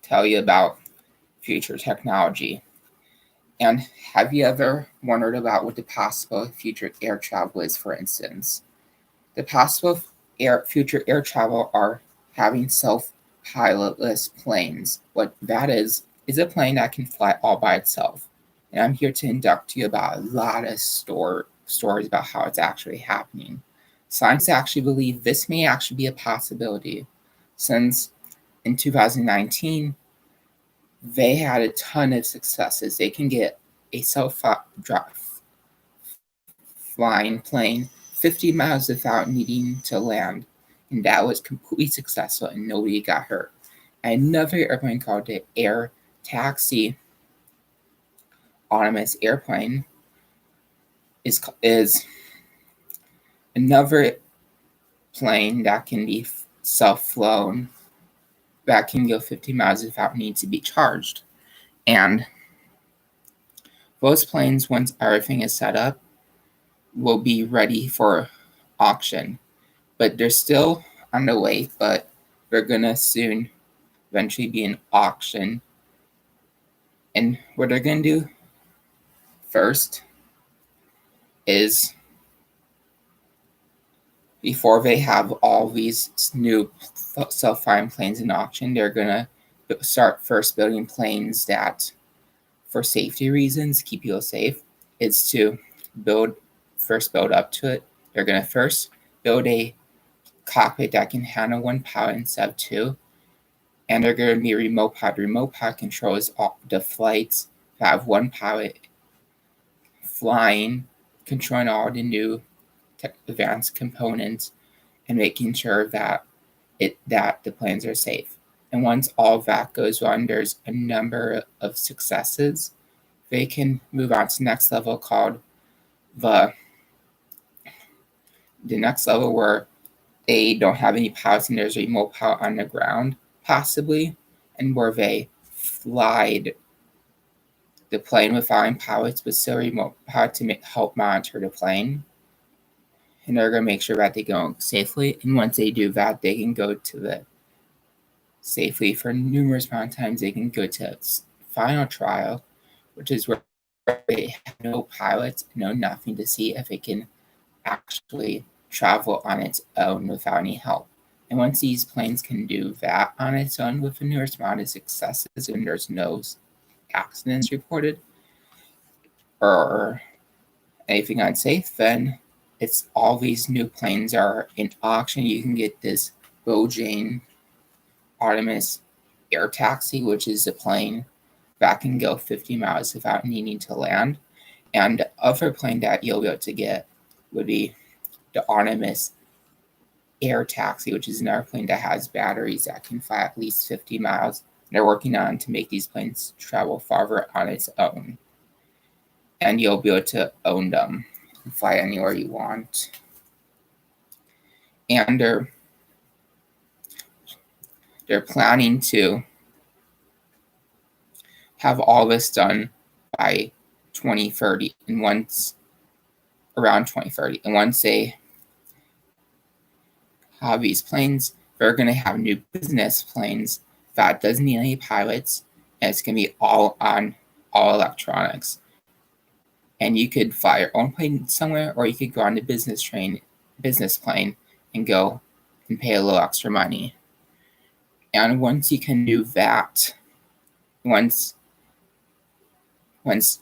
tell you about future technology. And have you ever wondered about what the possible future air travel is, for instance? The possible future air travel are having self-pilotless planes. What that is a plane that can fly all by itself. And I'm here to induct you about a lot of stories about how it's actually happening. Scientists actually believe this may actually be a possibility, since in 2019, they had a ton of successes. They can get a flying plane 50 miles without needing to land, and that was completely successful and nobody got hurt. Another airplane called the Air Taxi autonomous airplane is another plane that can be self-flown, that can go 50 miles without need to be charged. And those planes, once everything is set up, will be ready for auction. But they're still on the way, but they're gonna soon eventually be in auction. And what they're gonna do first is, before they have all these new self-flying planes in auction, they're gonna start first building planes that, for safety reasons, keep people safe, is to build up to it. They're gonna first build a cockpit that can handle one pilot instead of two, and they're gonna be remote pilot. Remote pilot controls all the flights that have one pilot flying, controlling all the new advanced components, and making sure that the planes are safe. And once all that goes on, there's a number of successes. They can move on to the next level, called the next level, where they don't have any pilots and there's a remote pilot on the ground, possibly, and where they fly the plane without any pilots, but still remote pilot to help monitor the plane. And they're going to make sure that they go safely. And once they do that, they can go to the safely for numerous amount of times. They can go to final trial, which is where they have no pilots, no nothing, to see if it can actually travel on its own without any help. And once these planes can do that on its own with a numerous amount of successes, and there's no accidents reported or anything unsafe, then it's all these new planes are in auction. You can get this Bojang autonomous air taxi, which is a plane that can go 50 miles without needing to land. And the other plane that you'll be able to get would be the autonomous air taxi, which is an airplane that has batteries that can fly at least 50 miles. They're working on to make these planes travel farther on its own. And you'll be able to own them and fly anywhere you want. And they're planning to have all this done by 2030, and around 2030. And once they have these planes, they're going to have new business planes that doesn't need any pilots, and it's going to be all electronics. And you could fly your own plane somewhere, or you could go on the business plane and go and pay a little extra money. And once you can do that, once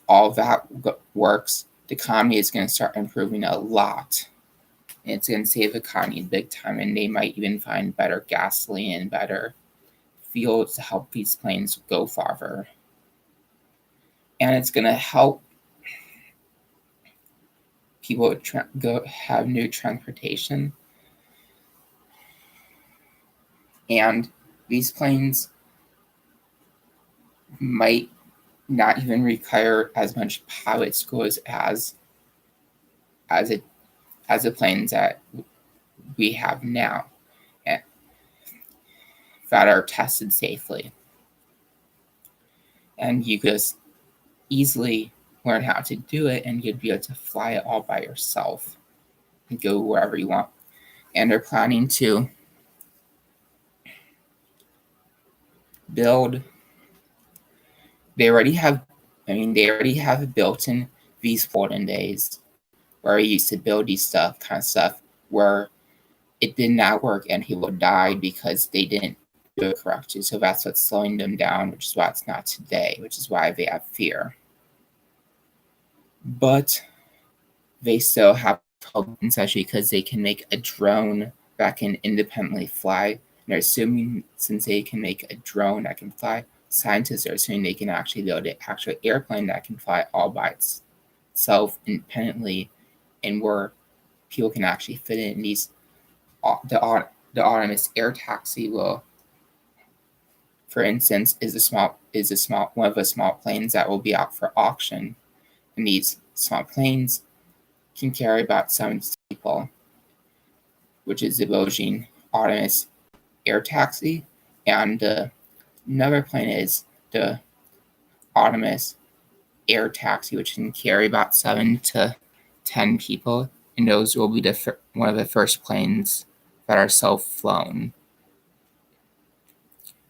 all that works, the economy is going to start improving a lot. And it's going to save the economy big time, and they might even find better gasoline and better fuel to help these planes go farther. And it's going to help people have new transportation. And these planes might not even require as much pilot schools as the planes that we have now that are tested safely. And you just easily learn how to do it, and you'd be able to fly it all by yourself and go wherever you want. And they're planning to build they already have a built-in these olden days where I used to build these kind of stuff where it did not work and people died because they didn't do it correctly. So that's what's slowing them down, which is why it's not today, which is why they have fear. But they still have hope, especially because they can make a drone that can independently fly. And they're assuming since they can make a drone that can fly, scientists are assuming they can actually build an actual airplane that can fly all by itself independently, and where people can actually fit in these. The autonomous air taxi will, for instance, is a small one of the small planes that will be out for auction, and these small planes can carry about 70 people, which is the Beijing autonomous air taxi, and another plane is the autonomous air taxi, which can carry about 7 to 10 people, and those will be one of the first planes that are self-flown.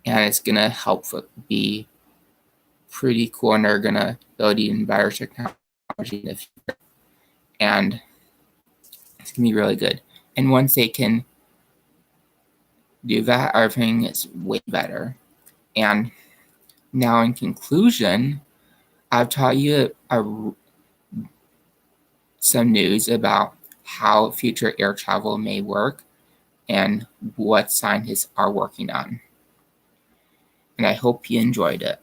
And it's going to help be pretty cool, and they're going to build even better technology in the future. And it's going to be really good. And once they can do that, everything is way better. And now in conclusion, I've taught you some news about how future air travel may work and what scientists are working on. And I hope you enjoyed it.